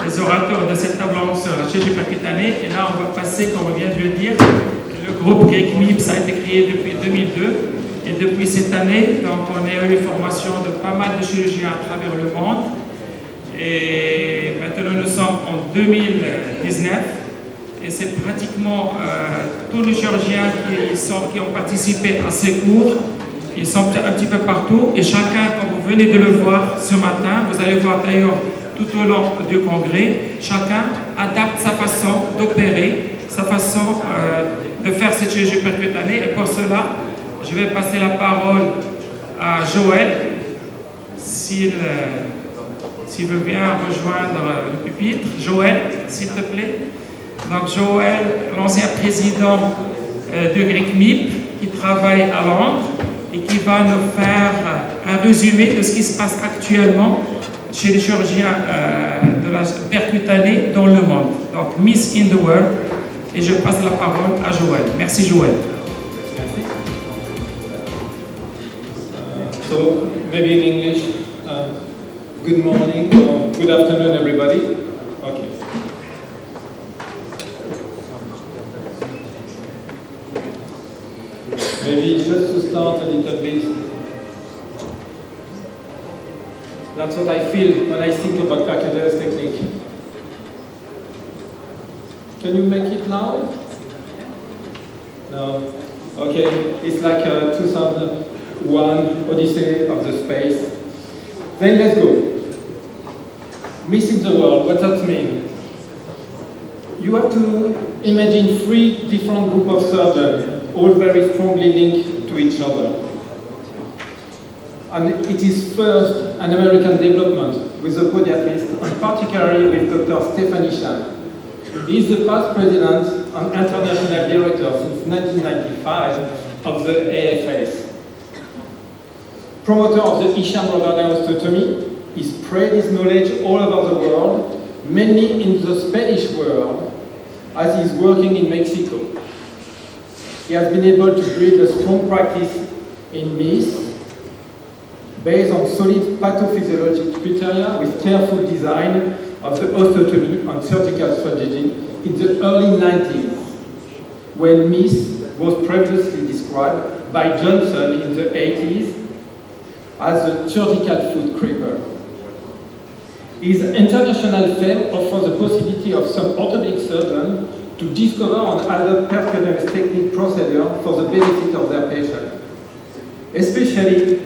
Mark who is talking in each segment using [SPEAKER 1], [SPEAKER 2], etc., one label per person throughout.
[SPEAKER 1] les orateurs de cette table ronde sur la chirurgie percutanée. Et là, on va passer, comme on vient de le dire, le groupe Greek MIPS a été créé depuis 2002. Et depuis cette année, donc, on a eu une formation de pas mal de chirurgiens à travers le monde. Et maintenant, nous sommes en 2019. Et c'est pratiquement tous les chirurgiens qui ont participé à ces cours. Ils sont un petit peu partout. Et chacun, comme vous venez de le voir ce matin, vous allez voir d'ailleurs tout au long du congrès, chacun adapte sa façon d'opérer, sa façon de faire cette chirurgie percutanée. Et pour cela, je vais passer la parole à Joël, s'il veut bien rejoindre le pupitre. Joël, s'il te plaît. Donc Joël, l'ancien président de Greek MIP, qui travaille à Londres et qui va nous faire un résumé de ce qui se passe actuellement chez les chirurgiens de la percutanée dans le monde. Donc Miss in the World. Et je passe la parole à Joël. Merci Joël.
[SPEAKER 2] So maybe in English, good morning or good afternoon everybody. Okay. Maybe just to start a little bit, that's what I feel when I think about percutaneous technique. Can you make it loud? No? Okay, it's like 2001 Odyssey of the Space. Then let's go. Missing the world, what does that mean? You have to imagine three different groups of surgeons, all very strongly linked to each other. And it is first an American development with the podiatrist, and particularly with Dr. Stephanie Chan. He is the past president and international director since 1995 of the AFS. Promoter of the Isham Rotterdam osteotomy, he spread his knowledge all over the world, mainly in the Spanish world, as he is working in Mexico. He has been able to build a strong practice in MIS, based on solid pathophysiologic criteria with careful design of the osteotomy and surgical strategy in the early 90s, when MIS was previously described by Johnson in the 80s as a surgical foot creeper. His international fame offers the possibility of some orthopedic surgeons to discover and adopt percutaneous technique procedure for the benefit of their patient, especially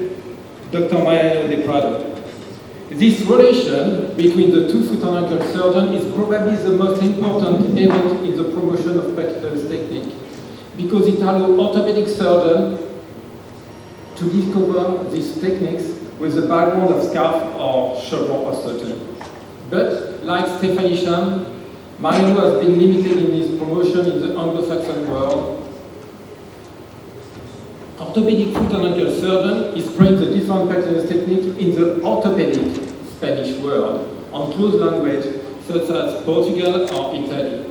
[SPEAKER 2] Dr. Mariano De Prado. This relation between the two foot and ankle surgeons is probably the most important element in the promotion of percutaneous technique, because it allows orthopedic surgeons to discover these techniques with the background of scarf or shoulder osteotomy. But, like Stephanie Chan, Mariano has been limited in his promotion in the Anglo-Saxon world. Orthopedic foot and ankle surgeon is spreading the different percutaneous technique in the orthopedic Spanish world on close language such as Portugal or Italy.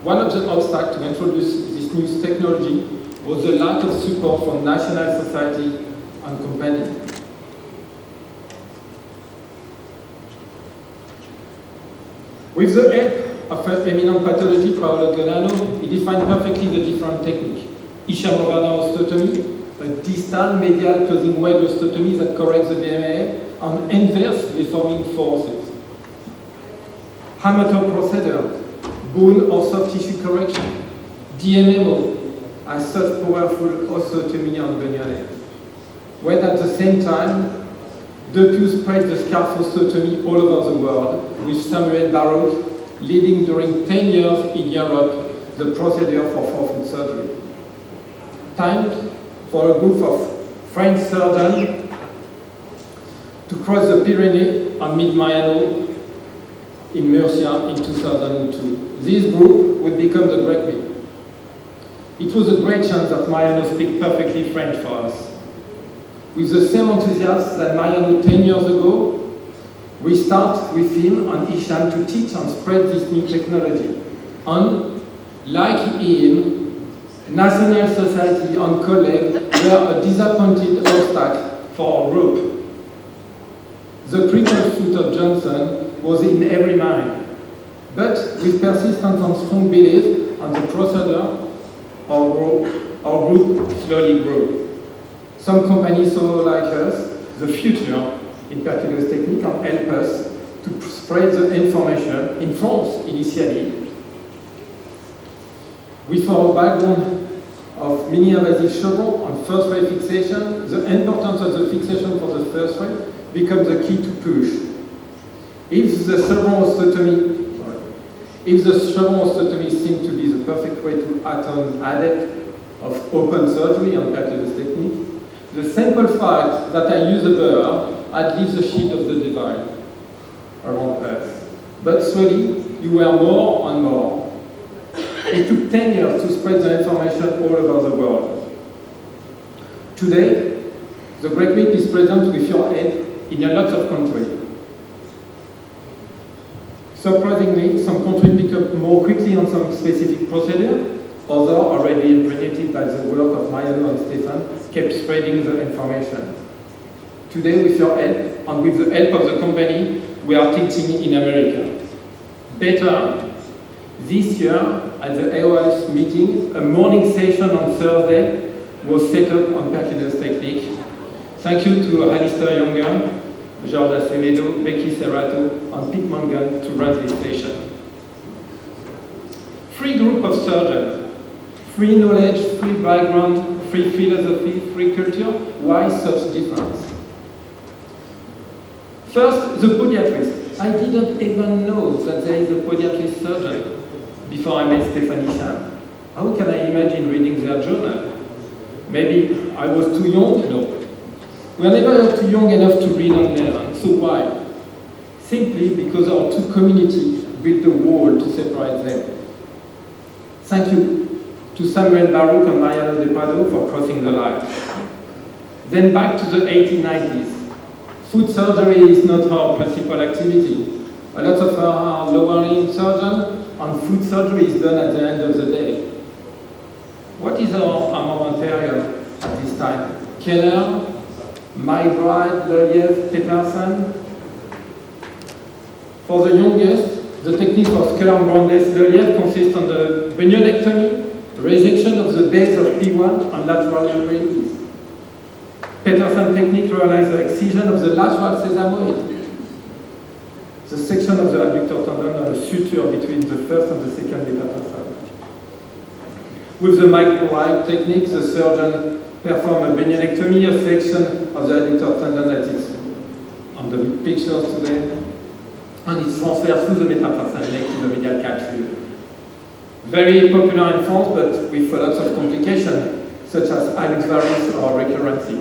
[SPEAKER 2] One of the obstacles to introduce this new technology was the lack of support from national society and companies. With the help of eminent pathologist Paolo Gonano, he defined perfectly the different techniques. Isham Rotterdam osteotomy, a distal medial closing wedge osteotomy that corrects the BMA, and inverse deforming forces. Hammer procedure, bone or soft tissue correction, DMMO, as such powerful osteotomy on bunionate. When at the same time, Depew spread the scarf osteotomy all over the world, with Samuel Baroque leading during 10 years in Europe the procedure for forefoot surgery. Time for a group of French surgeons to cross the Pyrenees and meet Mariano in Murcia in 2002. This group would become the Greek MIP. It was a great chance that Mariano speaks perfectly French for us. With the same enthusiasm that Mariano 10 years ago, we start with him and Isham to teach and spread this new technology. And, like him, National Society and colleagues were a disappointed obstacle for our group. The crippled foot of Johnson was in every mind. But with persistence and strong belief on the procedure, our group slowly grew. Some companies saw like us the future in percutaneous technique and help us to spread the information in France initially. With our background of mini-invasive chevron and first ray fixation, the importance of the fixation for the first ray becomes the key to push. If the chevron osteotomy seemed to be the perfect way to atone adept of open surgery and percutaneous technique, the simple fact that I use a burr had leaves the sheet of the divine around us. But slowly, you were more and more. It took 10 years to spread the information all over the world. Today, the great meat is present with your head in a lot of countries. Surprisingly, some countries pick up more quickly on some specific procedure. Others, already impregnated by the work of Mariano and Stefan, kept spreading the information. Today, with your help and with the help of the company, we are teaching in America. Better, this year, at the AOS meeting, a morning session on Thursday was set up on percutaneous technique. Thank you to Alistair Younger, George Acevedo, Becky Serrato, and Pete Mangan to run this session. Free group of surgeons, free knowledge, free background, free philosophy, free culture. Why such difference? First, the podiatrist. I didn't even know that there is a podiatrist surgeon before I met Stephanie Sham. How can I imagine reading their journal? Maybe I was too young? No. We are never too young enough to read and learn. So why? Simply because our two communities built a wall to separate them. Thank you to Samuel Baruch and Mariano de Prado for crossing the line. Then back to the 1890s. Foot surgery is not our principal activity. A lot of our lower limb surgeons and foot surgery is done at the end of the day. What is our armamentarium at this time? Keller, McBride, Leliev, Peterson. For the youngest, the technique of Keller-Brandes-Leliev consists on the bunionectomy, resection of the base of P1 and lateral release. Peterson technique realizes the excision of the lateral sesamoid, the section of the adductor tendon and the suture between the first and the second metatarsal. With the McBride technique, the surgeon performs a bunionectomy, a section of the adductor tendon that is on the pictures today, and it's transferred through the metatarsal leg to the medial capsule. Very popular in France, but with lots of complications, such as hallux varus or recurrency.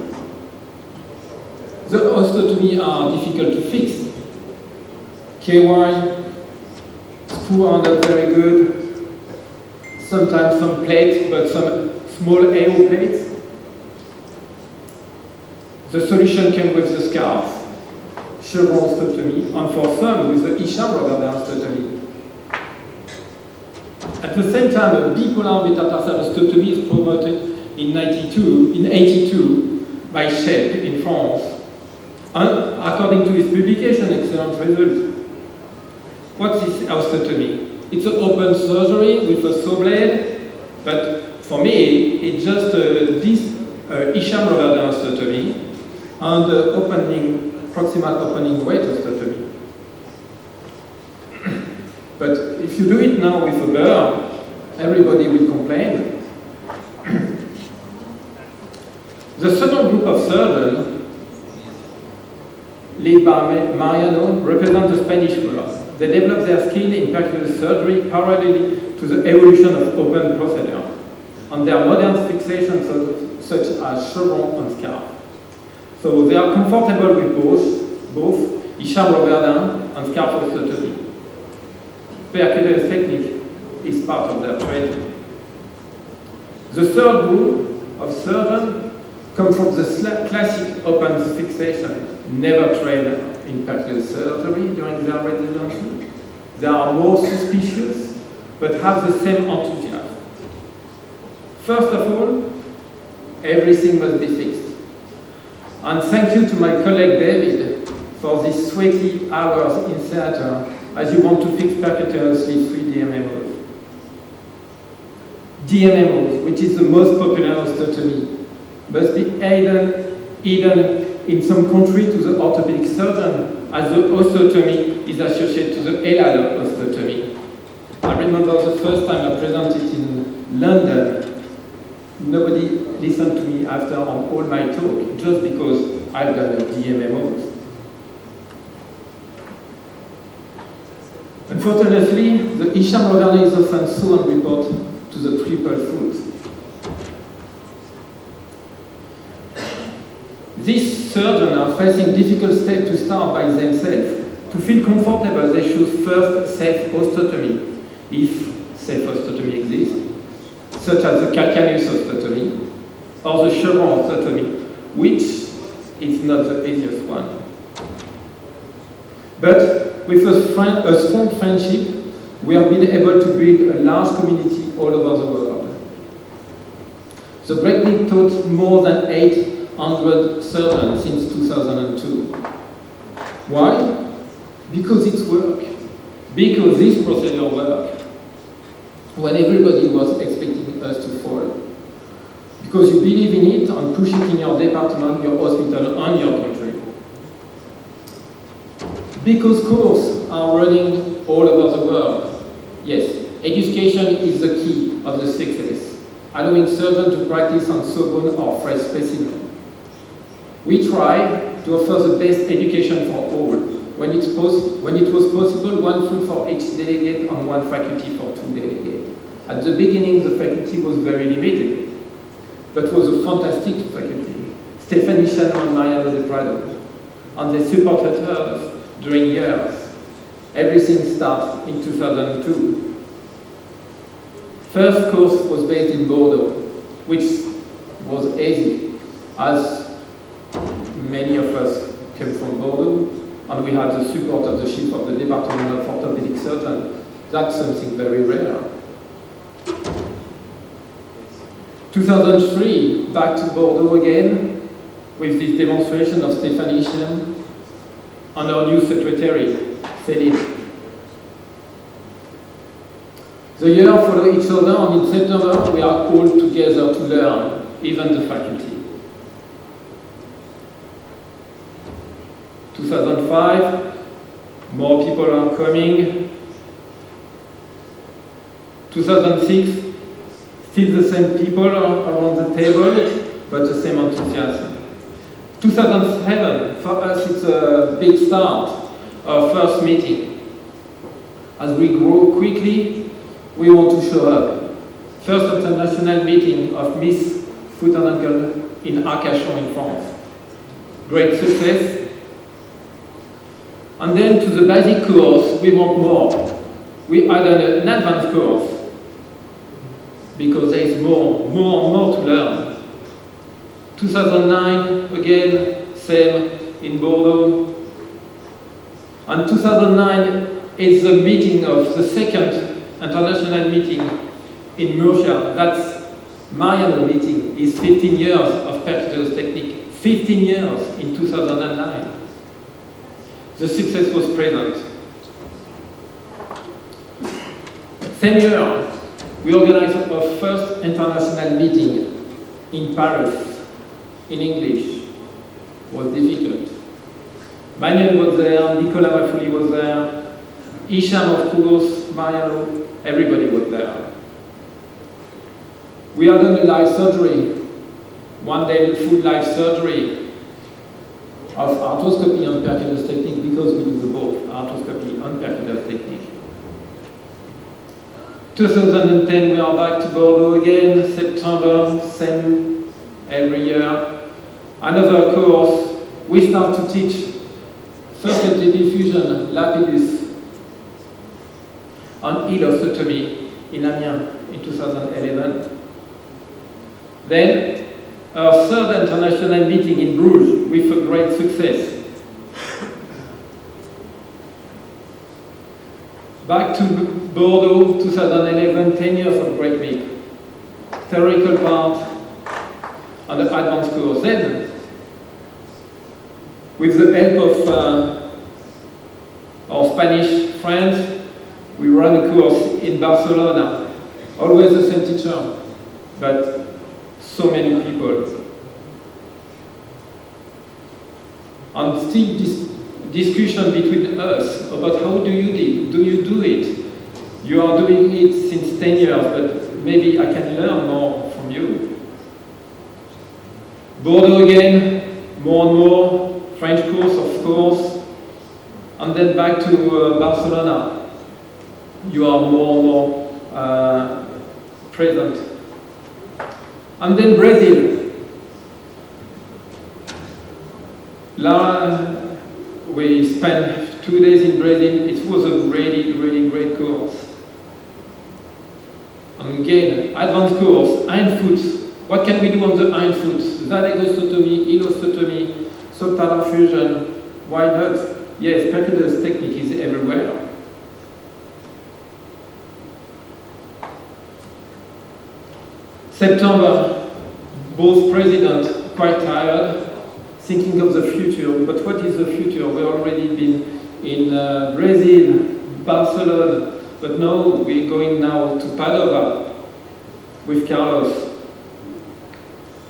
[SPEAKER 2] The osteotomy are difficult to fix. KY, screws are not very good. Sometimes some plates, but some small AO plates. The solution came with the scarf, chevron osteotomy, and for some with the Isham rubber osteotomy. At the same time, a bipolar metatarsal osteotomy is promoted in 82 by Shep in France. And according to his publication, excellent result. What is osteotomy? It's an open surgery with a saw blade, but for me, it's just this Isham rubber osteotomy and proximal opening weight osteotomy. But if you do it now with a burr, everybody will complain. The second group of surgeons, led by Mariano, represent the Spanish world. They developed their skill in percutaneous surgery parallelly to the evolution of open procedure, and their modern fixations such as chevron and scarf. So they are comfortable with both Isham Roberdin and scarf osteotomy. Percutaneous technique is part of their training. The third group of surgeons come from the classic open fixation, never trained in percutaneous surgery during their residency. They are more suspicious, but have the same enthusiasm. First of all, everything must be fixed. And thank you to my colleague David for these sweaty hours in theater as you want to fix perpetuously 3 DMMOs. DMMOs, which is the most popular osteotomy, must be either in some country to the orthopedic surgeon, as the osteotomy is associated to the halal osteotomy. I remember the first time I presented in London, nobody listened to me after on all my talk, just because I've done a DMMO. Unfortunately, the Isham Vernois is often so on report to the triple foot. These surgeons are facing difficult steps to start by themselves. To feel comfortable, they should first safe osteotomy, if safe osteotomy exists, such as the calcaneus osteotomy or the chevron osteotomy, which is not the easiest one. But with a strong friendship, we have been able to build a large community all over the world. The Breakneck taught more than 800 surgeons since 2002. Why? Because it's work. Because this procedure works. When everybody was expecting us to fall. Because you believe in it and push it in your department, your hospital, and your country. Because courses are running all over the world. Yes, education is the key of the success, allowing surgeons to practice on sawbone or fresh specimen. We try to offer the best education for all. When it was possible, 1 foot for each delegate and 1 faculty for 2 delegates. At the beginning, the faculty was very limited, but was a fantastic faculty. Stephanie Shannon and Mariano De Prado, and they supported us during years. Everything started in 2002. First course was based in Bordeaux, which was easy, as many of us came from Bordeaux, and we had the support of the chief of the Department of Orthopedic Surgeon. That's something very rare. 2003, back to Bordeaux again, with this demonstration of Stéphanie Chen and our new secretary, Céline. The year follow each other, and in September we are all together to learn, even the faculty. 2005, more people are coming. 2006, still the same people around the table, but the same enthusiasm. 2007, for us it's a big start, our first meeting. As we grow quickly, we want to show up. First international meeting of Miss Foot and Ankle in Arcachon in France. Great success. And then to the basic course, we want more. We added an advanced course because there is more to learn. 2009, again, same in Bordeaux. And 2009 is the meeting of the second international meeting in Murcia. That's Mariano meeting. Is 15 years of percutaneous technique. 15 years in 2009. The success was present. Same year, we organized our first international meeting in Paris, in English. It was difficult. Manuel was there, Nicolas Mafouli was there, Isham of course, Mariano, everybody was there. We had done a live surgery, one day full live surgery of arthroscopy and percutaneous technique, because we do both arthroscopy and percutaneous technique. 2010 we are back to Bordeaux again, September, same every year. Another course, we start to teach faculty diffusion, lapidus, and heel osteotomy in Amiens in 2011. Then our third international meeting in Bruges with a great success. Back to Bordeaux, 2011, 10 years of Breakneck. Theoretical part and the advanced course. Then, with the help our Spanish friends, we run a course in Barcelona. Always the same teacher, but so many people. And still this discussion between us about how do you do it? You are doing it since 10 years, but maybe I can learn more from you. Bordeaux again, more and more, French course of course, and then back to Barcelona. You are more and more present. And then Brazil. We spent 2 days in Brazil. It was a really, really great course. And again, advanced course, Hindfoot. What can we do on the Hindfoot? Zadegostomy, ilostomy, subtalar fusion. Why not? Yes, percutaneous technique is everywhere. September, both presidents quite tired, thinking of the future. But what is the future? We've already been in Brazil, Barcelona, but now we're going now to Padova with Carlos.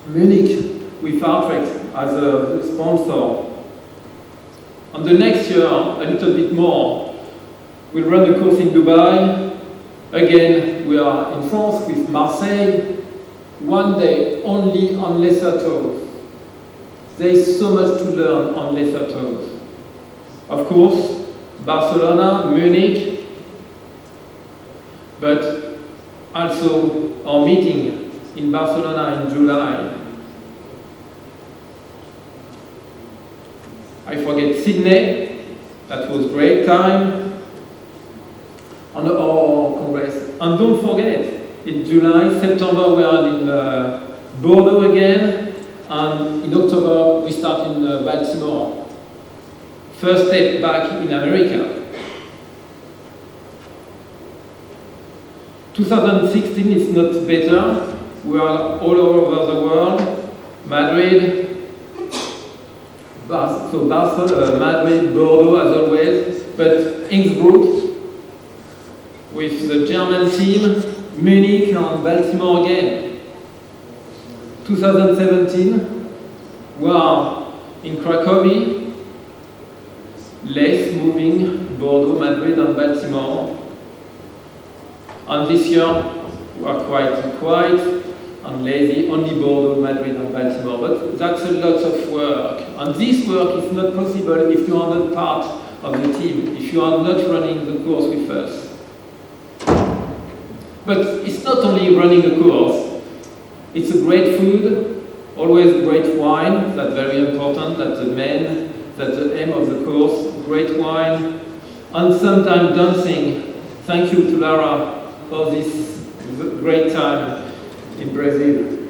[SPEAKER 2] Munich with Artrex as a sponsor. And the next year, a little bit more, we'll run a course in Dubai. Again, we are in France with Marseille. One day only on lesser toes. There is so much to learn on lesser toes. Of course, Barcelona, Munich, but also our meeting in Barcelona in July. I forget Sydney, that was great time, on our congress. And don't forget, in July, September we are in Bordeaux again, and in October we start in Baltimore. First step back in America. 2016 is not better. We are all over the world. Madrid, Madrid, Bordeaux as always, but Innsbruck with the German team, Munich and Baltimore again. 2017, we are in Cracovia, less moving, Bordeaux, Madrid and Baltimore. And this year, we are quite quiet and lazy, only Bordeaux, Madrid and Baltimore. But that's a lot of work. And this work is not possible if you are not part of the team, if you are not running the course with us. But it's not only running a course, it's a great food, always great wine, that's very important, that's the aim of the course, great wine, and sometimes dancing. Thank you to Lara for this great time in Brazil.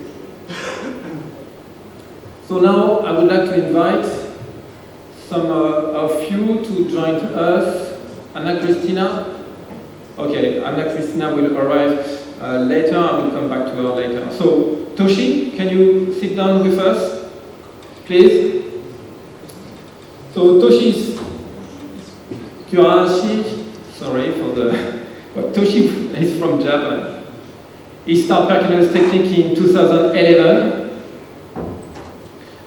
[SPEAKER 2] So now I would like to invite some of you to join us. Anna Cristina. Okay, Anna Cristina will arrive later. I will come back to her later. So Toshi, can you sit down with us, please? So Toshi's Kurashi, sorry for the... But Toshi is from Japan. He started percutaneous technique in 2011.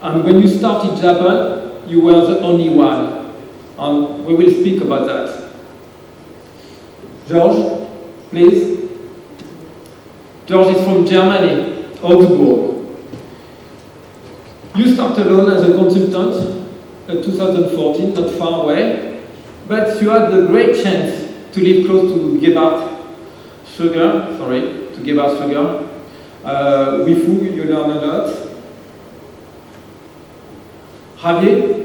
[SPEAKER 2] And when you start in Japan, you were the only one. And we will speak about that. George, please. George is from Germany, Augsburg. You start alone as a consultant in 2014, not far away, but you had the great chance to live close to Gebhardt Sugar, with who you learn a lot. Javier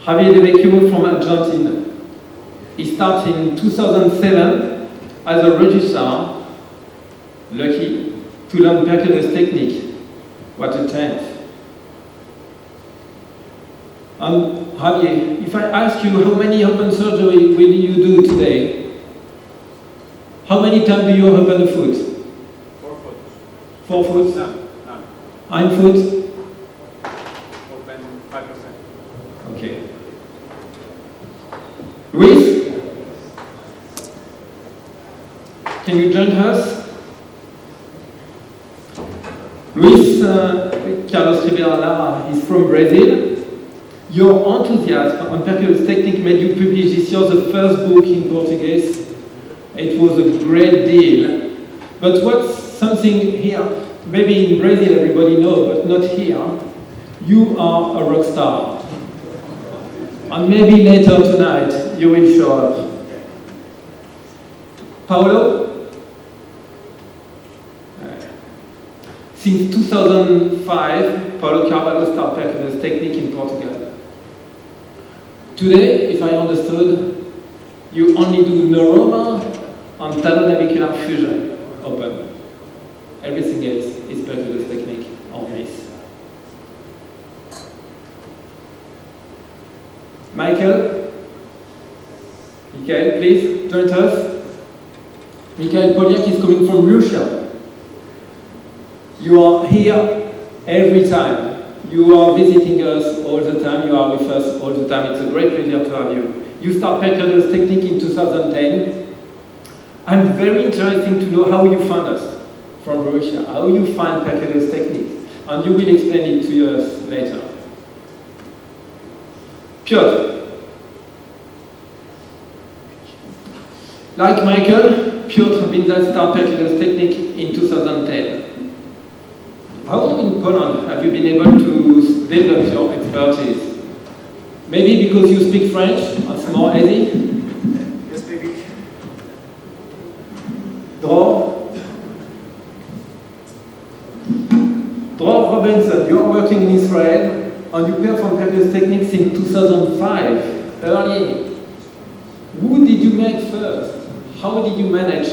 [SPEAKER 2] De Vecchio from Argentina. He started in 2007 as a registrar, lucky, to learn percutaneous technique. What a chance. And Javier, if I ask you how many open surgery will you do today? How many times do you open a foot?
[SPEAKER 3] 4 foot.
[SPEAKER 2] 4 foot?
[SPEAKER 3] No.
[SPEAKER 2] Hind foot?
[SPEAKER 3] Open 5%.
[SPEAKER 2] Okay. Luis, can you join us? Luis Carlos Rivera is from Brazil. Your enthusiasm on percussion technique made you publish this year the first book in Portuguese. It was a great deal. But what's something here, maybe in Brazil everybody knows, but not here, you are a rock star. And maybe later tonight you will show up. Paulo? Since 2005, Paulo Carvalho started percussion technique in Portugal. Today, if I understood, you only do neuroma and talonavicular fusion open. Everything else is percussion technique on this. Michael, please join us. Michael Poliak is coming from Russia. You are here every time. You are visiting us all the time, you are with us all the time. It's a great pleasure to have you. You start percussion technique in 2010. I'm very interested to know how you found us from Russia, how you find percussion technique. And you will explain it to us later. Piotr. Like Michael, Piotr Binda started percussion technique in 2010. How in Poland have you been able to develop your expertise? Maybe because you speak French, it's more easy?
[SPEAKER 3] Yes, maybe.
[SPEAKER 2] Dror Robinson, you are working in Israel and you perform percussion techniques in 2005, early. Who did you make first? How did you manage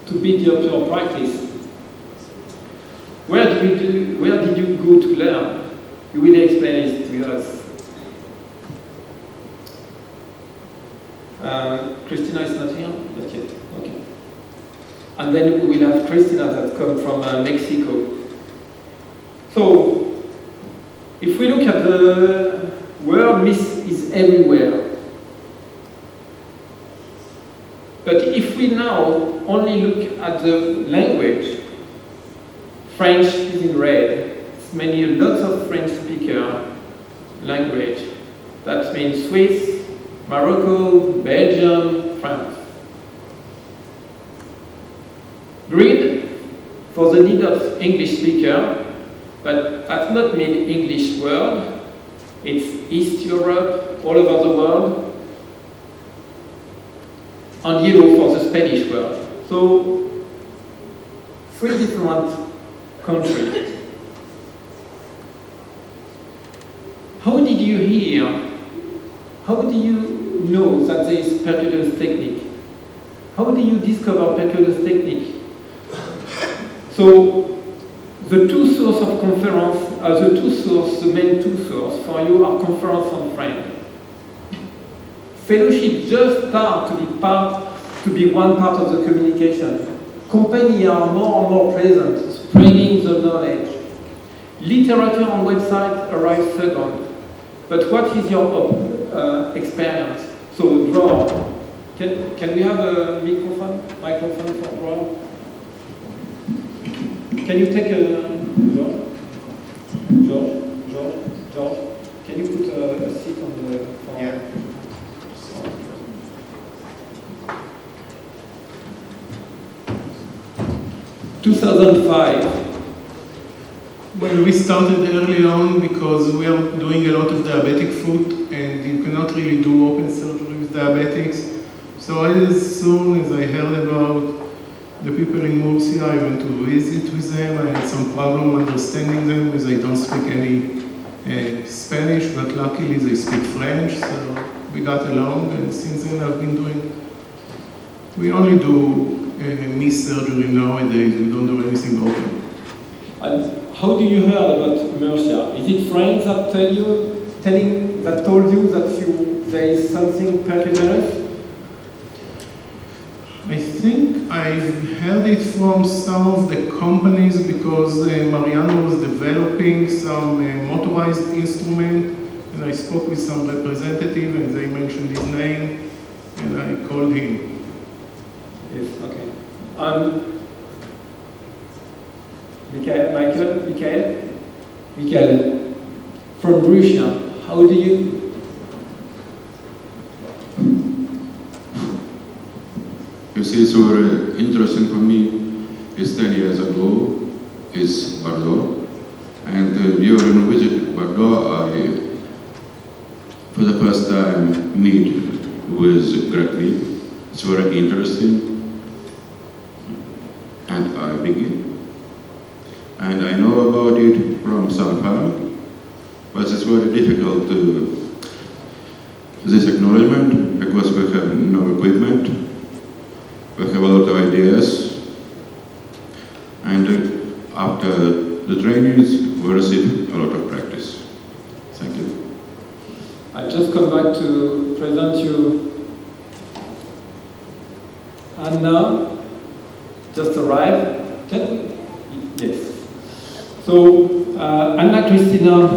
[SPEAKER 2] to build up your practice? Where did you go to learn? You will explain it to us. Christina is not here? Not yet. Okay. And then we will have Christina that comes from Mexico. So, if we look at the word miss is everywhere. But if we now only look at the language, French is in red. It's lots of French speaker language. That means Swiss, Morocco, Belgium, France. Green for the need of English speaker, but that's not mean English world. It's East Europe, all over the world. And yellow for the Spanish world. So, 3 different countries. How did you hear? How do you know that there is percussion technique? How do you discover percussion technique? So, the two sources of conference are the main two sources for you are conference and friend. Fellowship just start to be one part of the communication. Companies are more and more present, spreading the knowledge. Literature on website arrives second. But what is your experience? So, Dror, can we have a microphone for Dror? Can you take a George? Can you put a seat on the phone?
[SPEAKER 3] Yeah.
[SPEAKER 2] 2005.
[SPEAKER 4] Well, we started early on because we are doing a lot of diabetic foot and you cannot really do open surgery with diabetics. So as soon as I heard about the people in Murcia, I went to visit with them. I had some problem understanding them because I don't speak any Spanish, but luckily they speak French, so we got along, and since then I've been we only do knee surgery nowadays, we don't do anything open.
[SPEAKER 2] And how do you hear about Murcia? Is it friends that told you that there is something percussionist?
[SPEAKER 4] I think I heard it from some of the companies because Mariano was developing some motorized instrument, and I spoke with some representative and they mentioned his name. and I called him.
[SPEAKER 2] Yes, okay. Michael, from Russia, how do you...
[SPEAKER 3] You see, it's very interesting for me. It's 10 years ago, it's Bordeaux, and during visit Bordeaux, I, for the first time, meet with Greg Lee. It's very interesting, and I begin. And I know about it from some time, but it's very difficult to this acknowledgement because we have no equipment. We have a lot of ideas, and after the trainings, we receive a lot of practice. Thank you.
[SPEAKER 2] I just come back to present you Anna, just arrived. Yes. So, Anna Cristina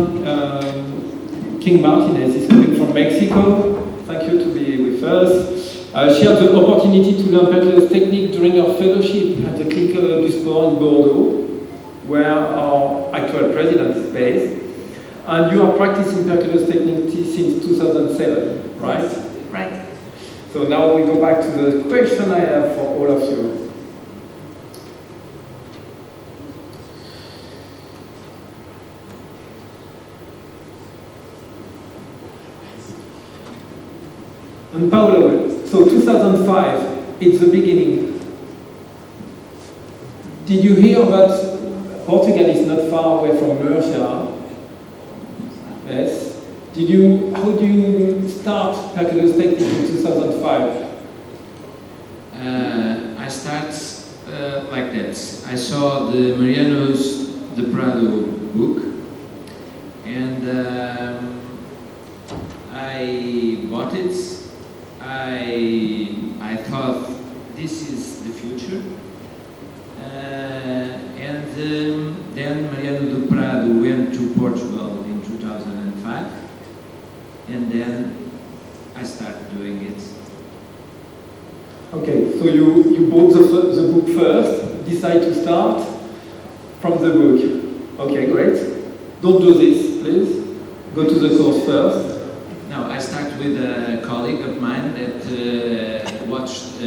[SPEAKER 2] King Martinez is coming from Mexico. Thank you to be with us. She had the opportunity to learn Percola's technique during her fellowship at the Clinical du Sport in Bordeaux, where our actual president is based. And you are practicing Percola's technique since 2007, right?
[SPEAKER 1] Right.
[SPEAKER 2] So now we go back to the question I have for all of you. And Paolo, so 2005, it's the beginning. Did you hear that Portugal is not far away from Murcia? Yes. How do you start Percola's technique in 2005?
[SPEAKER 5] I start like that. I saw the Mariano's de Prado book, and I bought it. I thought this is the future, and then Mariano de Prado went to Portugal in 2005, and then I started doing it.
[SPEAKER 2] Okay, so you bought the book first, decide to start from the book. Okay, great. Don't do this, please. Go to the course first.
[SPEAKER 5] No, I start with a colleague of mine that watched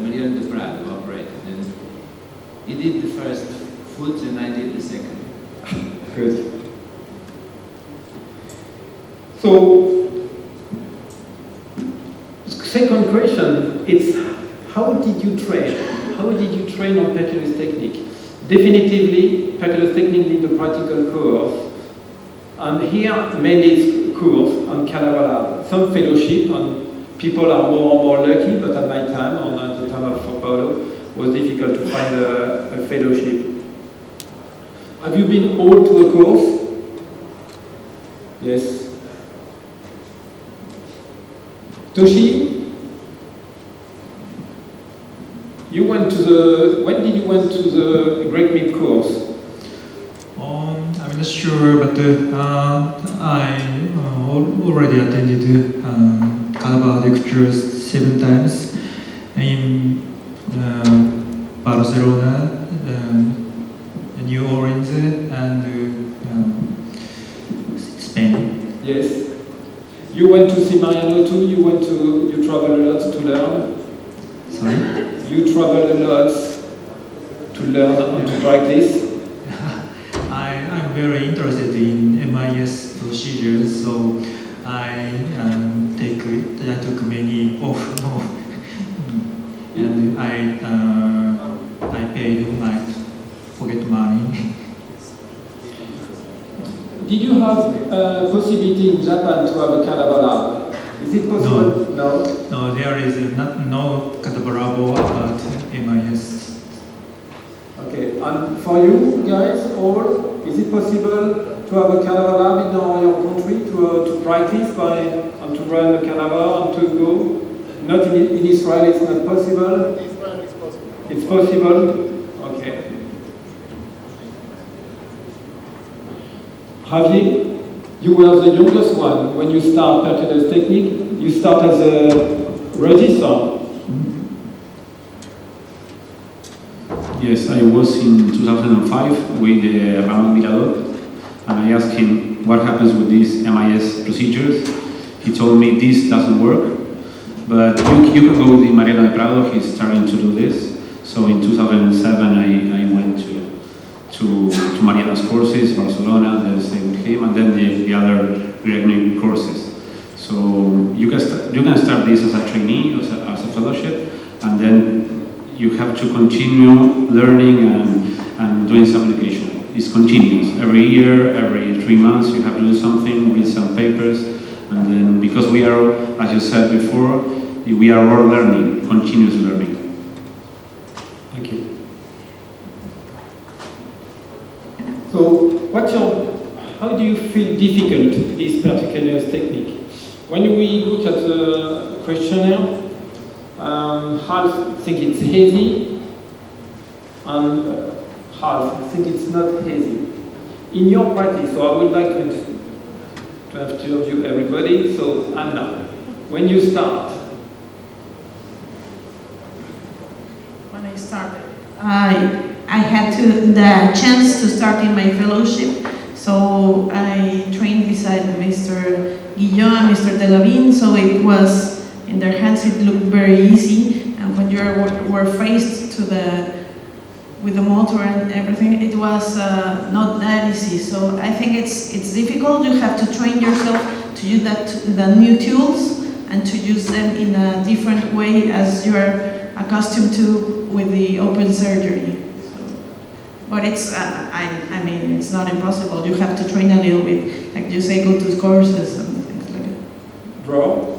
[SPEAKER 5] Mariano de Prado operate. And he did the first foot and I did the second.
[SPEAKER 2] Good. So, second question, it's how did you train? How did you train on Percola's technique? Definitively, Percola's technique need a practical course. And here, mainly it's course on Calabar, some fellowship, and people are more and more lucky, but at my time, or at the time of São Paulo, it was difficult to find a fellowship. Have you been all to a course? Yes. Toshi? You went to the, when did you went to the Great Meat course?
[SPEAKER 6] I'm not sure, but I already attended Calabar lectures 7 times in Barcelona, New Orleans, and Spain.
[SPEAKER 2] Yes. You went to see Mariano too? You travel a lot to learn?
[SPEAKER 6] Sorry?
[SPEAKER 2] You travel a lot to learn and to practice?
[SPEAKER 6] I'm very interested in MIS procedures, so I took many off, and I paid my pocket money.
[SPEAKER 2] Did you have a possibility in Japan to have a Calabar lab? Is it possible? No.
[SPEAKER 6] No, there is no Catabarabo about MIS.
[SPEAKER 2] Okay, and for you guys all, is it possible to have a Calabar lab in your country to practice and to run a Calabar and to go? Not in Israel, it's not possible?
[SPEAKER 7] In Israel it's possible.
[SPEAKER 2] It's possible? Okay. Javi, You were the youngest one when you start percutaneous technique. You start as a regisseur.
[SPEAKER 7] Yes, I was in 2005 with Ramon Mirador, and I asked him what happens with these MIS procedures. He told me this doesn't work, but you can go with Mariano Prado. He's starting to do this. So in 2007, I went to Mariano's courses, Barcelona, then stayed with him, and then the other Greek courses. So you can start this as a trainee, as a fellowship, and then you have to continue learning and doing some education. It's continuous. Every year, every 3 months, you have to do something, read some papers, and then because we are, as you said before, we are all learning, continuous learning.
[SPEAKER 2] Thank you. So, how do you feel difficult this percutaneous technique? When we look at the questionnaire, half think it's hazy, and half think it's not hazy. In your practice, so I would like to have to interview everybody. So Anna, when you start,
[SPEAKER 8] when I started, I had the chance to start in my fellowship, so I trained beside Mr. Guillaume and Mr. Delavine, so it was, in their hands it looked very easy, and when you were faced with the motor and everything, it was not that easy. So I think it's difficult. You have to train yourself to use the new tools and to use them in a different way as you are accustomed to with the open surgery. But it's, I mean, it's not impossible. You have to train a little bit, like you say, go to courses and things like that.
[SPEAKER 2] Draw.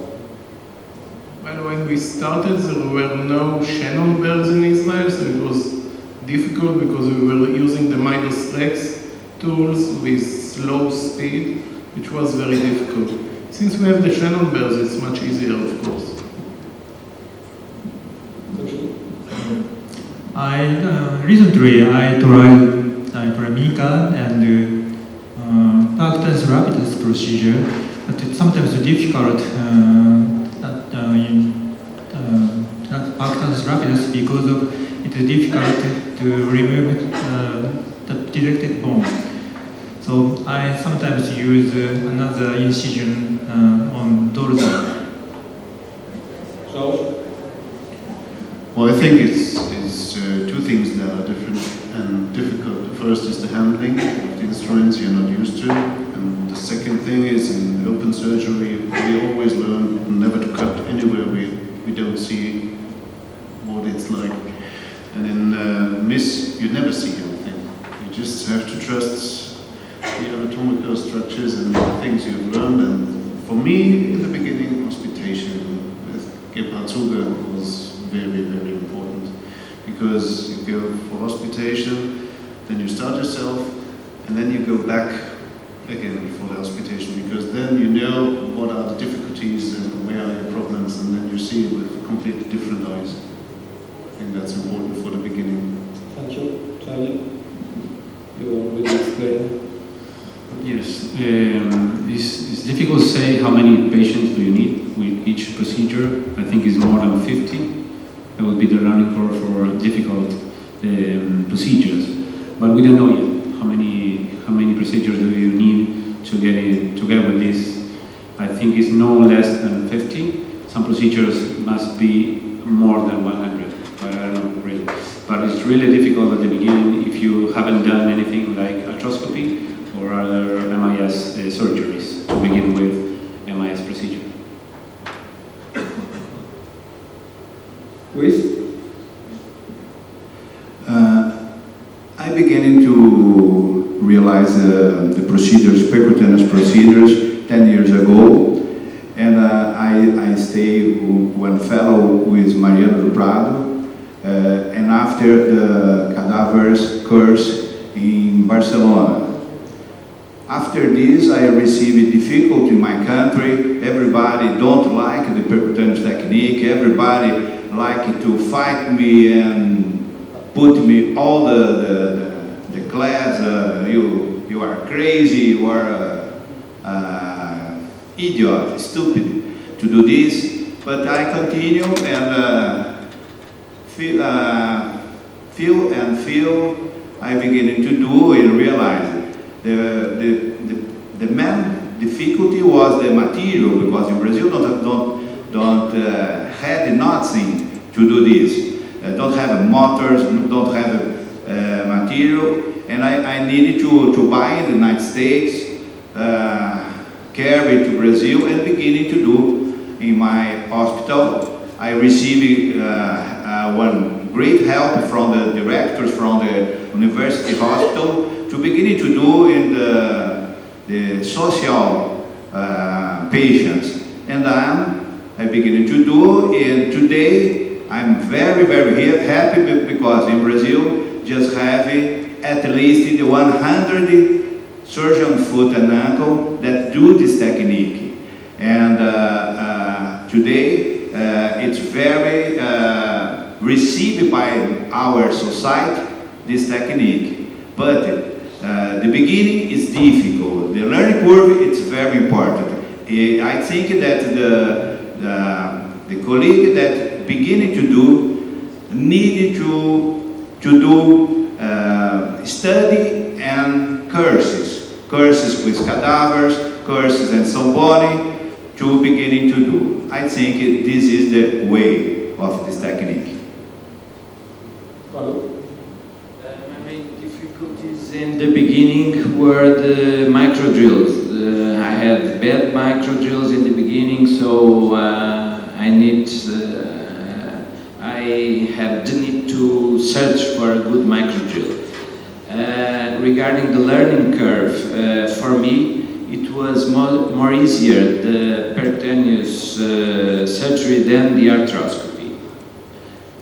[SPEAKER 4] Well, when we started, there were no Shannon bells in Israel, so it was difficult because we were using the Midas Rex tools with slow speed, which was very difficult. Since we have the Shannon bells, it's much easier, of course.
[SPEAKER 6] Recently I tried Mika and Pactus rapidus procedure, but it's sometimes difficult in Pactus rapidus because of it is difficult to remove the detected bone. So I sometimes use another incision on dorsal.
[SPEAKER 2] So,
[SPEAKER 3] Well, I think it's two things that are different and difficult. The first is the handling of the instruments you're not used to, and the second thing is in open surgery we always learn never to cut anywhere we don't see what it's like, and in MIS you never see anything. You just have to trust the anatomical structures and the things you've learned. And for me, in the beginning, hospitation with Gebhard Zuger was very, very important, because you go for hospitation, then you start yourself, and then you go back again for the hospitation, because then you know what are the difficulties and where are your problems, and then you see it with completely different eyes. I think that's important for the beginning.
[SPEAKER 2] thank you. Charlie, you already explained.
[SPEAKER 7] Yes, it's difficult to say how many patients do you need with each procedure. I think it's more than 50. That would be the learning curve for difficult procedures. But we don't know yet how many procedures do you need to get with this. I think it's no less than 50. Some procedures must be more than 100, but I don't know really. But it's really difficult at the beginning if you haven't done anything like arthroscopy or other MIS surgeries to begin with MIS procedure.
[SPEAKER 2] Luis?
[SPEAKER 9] I began to realize the procedures, percutaneous procedures, 10 years ago, and I stayed one fellow with Mariano Prado, and after the cadavers course in Barcelona. After this, I received difficulty in my country. Everybody don't like the percutaneous technique. Everybody like to fight me and put me all the class. You are crazy. You are idiot, stupid to do this, but I continue and feel I beginning to do and realize the main difficulty was the material, because in Brazil don't have nothing to do this. Don't have motors, don't have material, and I needed to buy in the United States, carry to Brazil, and beginning to do in my hospital. I received one great help from the directors from the university hospital to beginning to do in the social patients, and I beginning to do, and today I'm very happy because in Brazil just have at least the 100 surgeon foot and ankle that do this technique, and today it's very received by our society, this technique, but the beginning is difficult. The learning curve is very important. I think that the colleague that beginning to do need to do study and courses with cadavers, courses and somebody to beginning to do. I think this is the way of this technique.
[SPEAKER 5] My main difficulties in the beginning were the micro drills. I had bad micro drills in the beginning, so I had the need to search for a good micro drill. Regarding the learning curve, for me it was more easier the percutaneous surgery than the arthroscopy.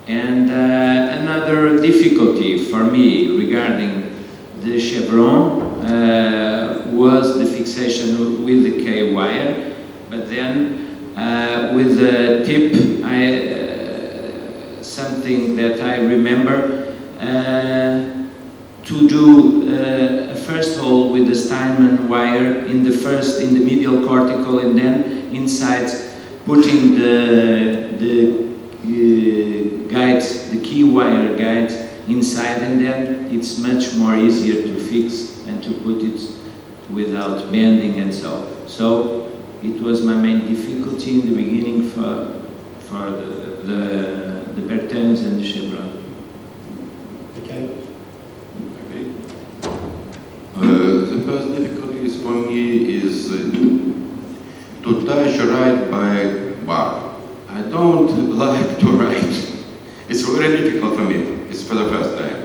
[SPEAKER 5] And another difficulty for me regarding the chevron was the fixation with the K wire, but then with the tip, something that I remember, to do a first hole with the Steinman wire in the medial cortical, and then inside putting the guides, the key wire guides inside, and then it's much more easier to fix and to put it without bending and so. So it was my main difficulty in the beginning for the percutaneous and the chevron.
[SPEAKER 2] Okay.
[SPEAKER 3] The first difficulties for me is to touch right by bar. I don't like to write. It's very difficult for me. It's for the first time.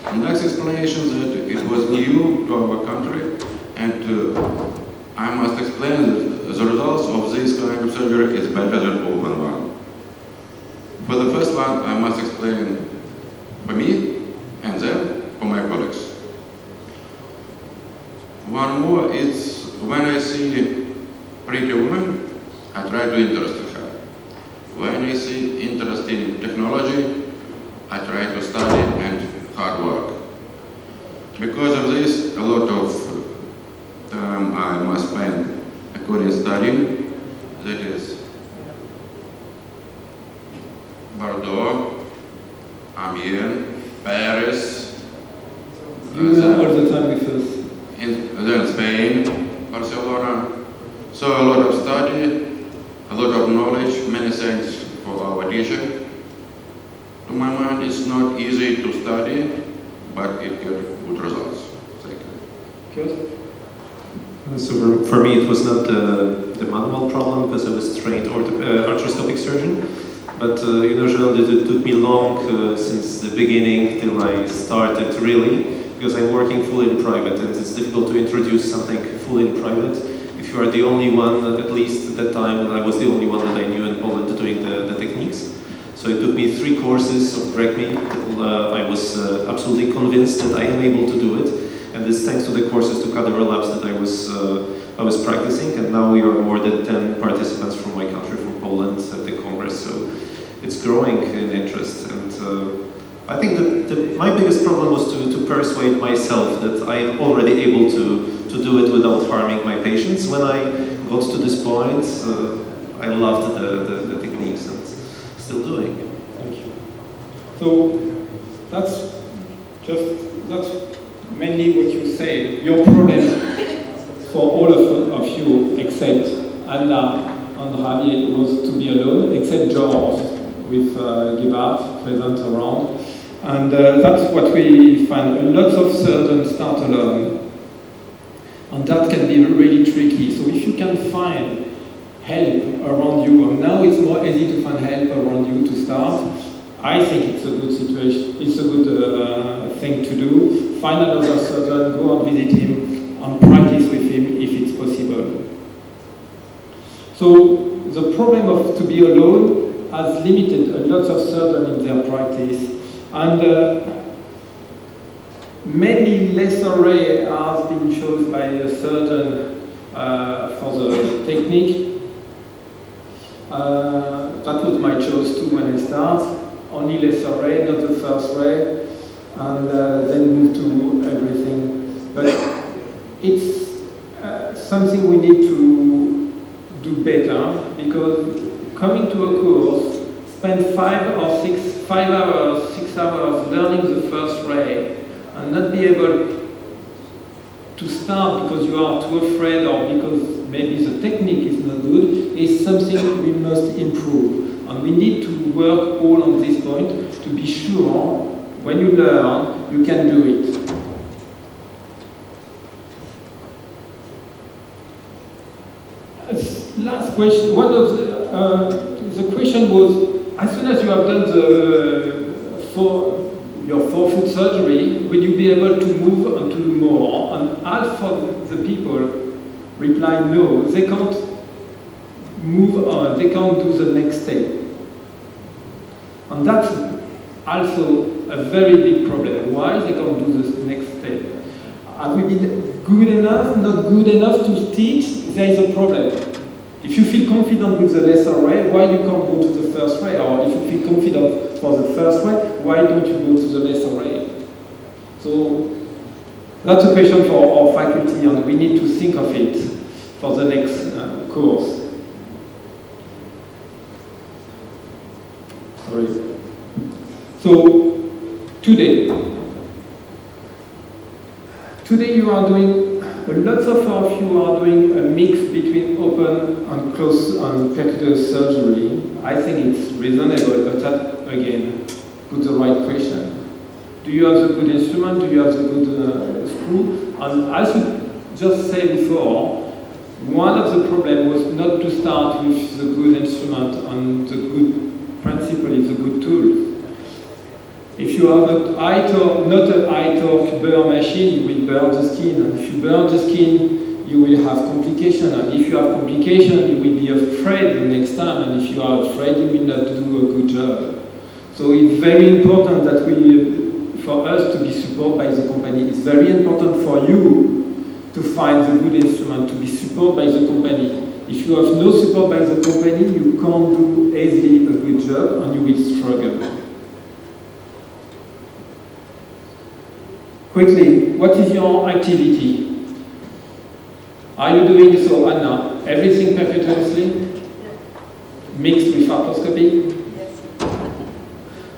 [SPEAKER 3] The next explanation that it was new to our country, and I must explain that the results of this kind of surgery is better than open one. For the first one, I must explain for me and then for my colleagues. One more is when I see pretty woman, I try to interest her. When I see interest in technology, I try to study and hard work. Because of this, a lot of time I must spend according studying, that is Bordeaux, Amiens, Paris,
[SPEAKER 2] You are all the time with us.
[SPEAKER 3] then Spain, Barcelona. So a lot of study, a lot of knowledge, many thanks for our teacher. To my mind, it's not easy to study, but it gets good results. Thank you.
[SPEAKER 2] Good.
[SPEAKER 10] So for me, it was not the manual problem because I was trained arthroscopic surgeon. But Joël, it took me long since the beginning till I started really, because I'm working fully in private, and it's difficult to introduce something fully in private. If you are the only one, at least at that time, I was the only one that I knew in Poland doing the techniques. So it took me 3 courses of Brekme. I was absolutely convinced that I am able to do it, and this thanks to the courses to cadaver labs that I was practicing. And now we are more than 10 participants from my country, from Poland, at the Congress. So it's growing in interest, and I think my biggest problem was to persuade myself that I am already able to do it without harming my patients. When I got to this point, I loved the techniques and still doing.
[SPEAKER 2] Thank you. So that's mainly what you say. Your problem for all of you, except Anna and Javier, was to be alone, except George with Gebhardt present around. And that's what we find. Lots of surgeons start alone. And that can be really tricky. So if you can find help around you, and now it's more easy to find help around you to start, I think it's a good situation, it's a good thing to do. Find another surgeon, go and visit him, and practice with him if it's possible. So the problem of to be alone has limited a lot of surgeons in their practice. And many lesser ray has been chosen by a surgeon for the technique. That was my choice too when I start. Only lesser ray, not the first ray, and then move to everything. But it's something we need to do better, because coming to a course, spend 5 or 6 hours learning the first ray, and not be able to start because you are too afraid or because maybe the technique is not good, is something we must improve. And we need to work all on this point to be sure when you learn, you can do it. Last question. One of the question was, as soon as you have done your forefoot surgery, will you be able to move and to do more? And half of the people reply no, they can't move on, they can't do the next step. And that's also a very big problem. Why they can't do the next step? Have we been good enough, not good enough to teach? There is a problem. If you feel confident with the lesser ray, why you can't go to the first ray? Or if you feel confident for the first ray, why don't you go to the lesser ray? So that's a question for our faculty, and we need to think of it for the next course. Sorry. So today you are doing, lots of you are doing a mix between open and close and percutaneous surgery. I think it's reasonable, but that, again, put the right question. Do you have the good instrument? Do you have the good screw? And I should just say before, one of the problems was not to start with the good instrument and the good principle is a good tool. If you have not a high torque burn machine, you will burn the skin. And if you burn the skin, you will have complication. And if you have complication, you will be afraid the next time. And if you are afraid, you will not do a good job. So it's very important that for us to be supported by the company. It's very important for you to find the good instrument, to be supported by the company. If you have no support by the company, you can't do easily a good job and you will struggle. Quickly, what is your activity? Are you doing, so Anna, everything percutaneously? Mixed with arthroscopy?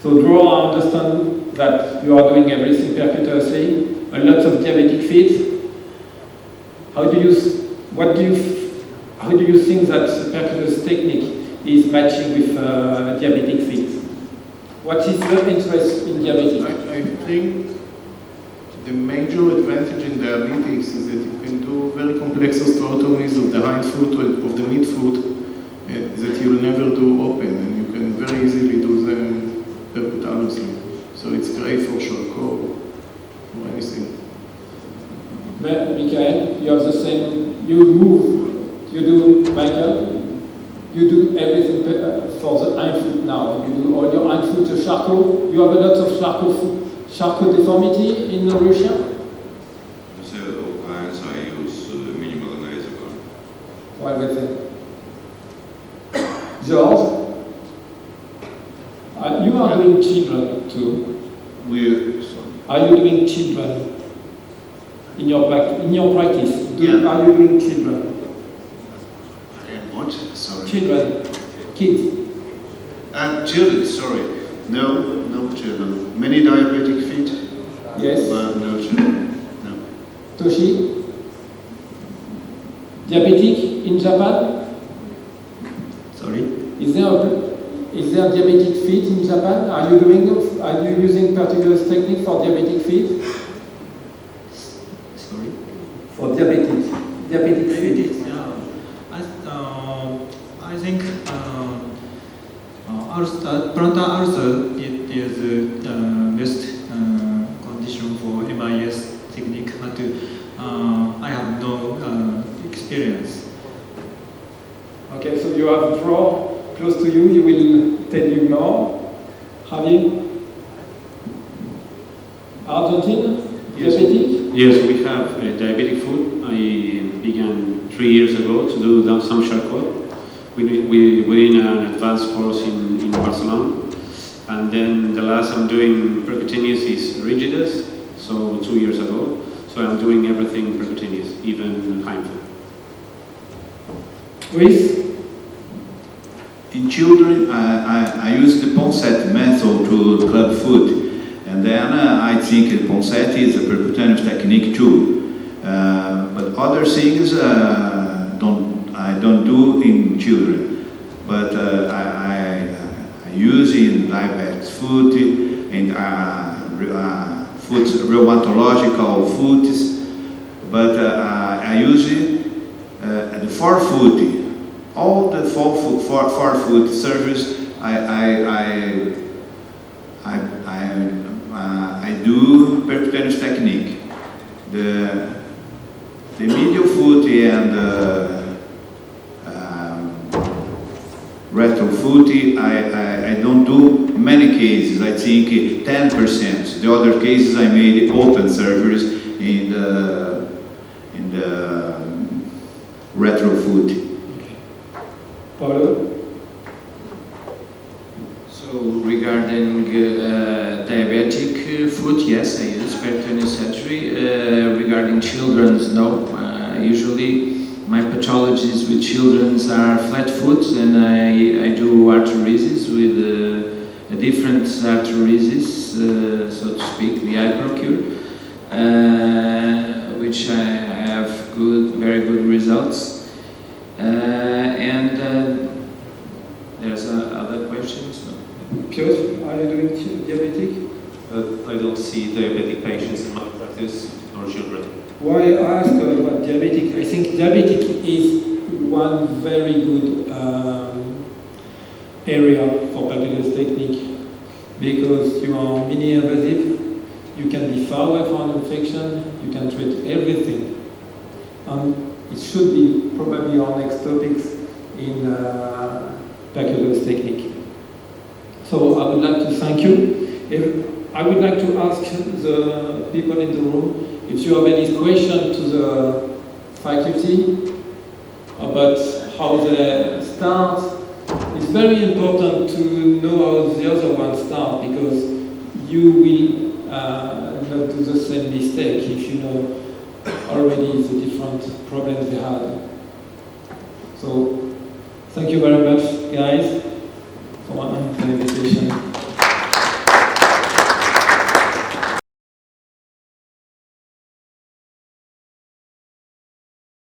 [SPEAKER 2] So draw, I understand that you are doing everything percutaneously, a lot of diabetic feet. How do you think that the percutaneous technique is matching with diabetic feet? What is your interest in diabetic?
[SPEAKER 4] I think the major advantage in diabetes is that you can do very complex osteotomies of the hind foot or of the midfoot that you'll never do open, and you can very easily do them percutaneously. So it's great for Charcot or anything.
[SPEAKER 2] Michael, you have the same, you move, you do Michael, you do everything for the hind foot now. You do all your hind foot to Charcot. You have a lot of Charcot deformity in Russia?
[SPEAKER 3] Instead of clients, I use minimal laser gun.
[SPEAKER 2] For everything. George, you are doing children too. Are you doing children in your practice? Yeah. Are you doing children?
[SPEAKER 9] What? Sorry.
[SPEAKER 2] Children, kids.
[SPEAKER 9] Children, sorry. No children. Many diabetic feet,
[SPEAKER 2] Yes.
[SPEAKER 9] but no children. No.
[SPEAKER 2] Toshi? Diabetic in Japan?
[SPEAKER 6] Sorry?
[SPEAKER 2] Is there diabetic feet in Japan? Are you using particular technique for diabetic feet?
[SPEAKER 6] Sorry?
[SPEAKER 2] For diabetic feet.
[SPEAKER 6] Yeah. I think plantar ulcer it is best condition for MIS technique, but I have no experience.
[SPEAKER 2] Okay, so you have a draw close to you, you will tell you more. Javier? Argentine?
[SPEAKER 7] Yes.
[SPEAKER 2] Diabetic?
[SPEAKER 7] Yes, we have diabetic food. I began 3 years ago to do some charcot. We're in an advanced course in Barcelona. And then the last I'm doing percutaneous is rigidus, so 2 years ago. So I'm doing everything percutaneous, even Heimfeld.
[SPEAKER 2] Luis?
[SPEAKER 9] In children, I use the Ponset method to club foot. And then I think the Ponset is a percutaneous technique too. But other things I don't do in children. But I use in diabetic foot and foot rheumatological foods. But I use the forefoot. All the forefoot surgeries I do percutaneous technique. The medial foot and retral foot I don't do in many cases. I think 10%. The other cases I made open surgeries in the retral foot.
[SPEAKER 2] Paulo?
[SPEAKER 5] So regarding diabetic foot, yes, I use percutaneous surgery. Regarding children's, no. Usually my pathologies with children's are flat foot, and I do arthroresis with a different arthroresis, so to speak, the iProcure, which I have very good results. And there's other questions.
[SPEAKER 2] Piotr, are you doing diabetic?
[SPEAKER 10] I don't see diabetic patients in my practice or children.
[SPEAKER 2] Why I ask about diabetic? I think diabetic is one very good area for percutaneous technique because you are mini-invasive, you can be far away from infection, you can treat everything. It should be probably our next topics in percutaneous technique. So I would like to thank you. I would like to ask the people in the room if you have any question to the faculty about how they start. It's very important to know how the other ones start because you will not do the same mistake if you know already the different problems they had. So thank you very much, guys, for the invitation.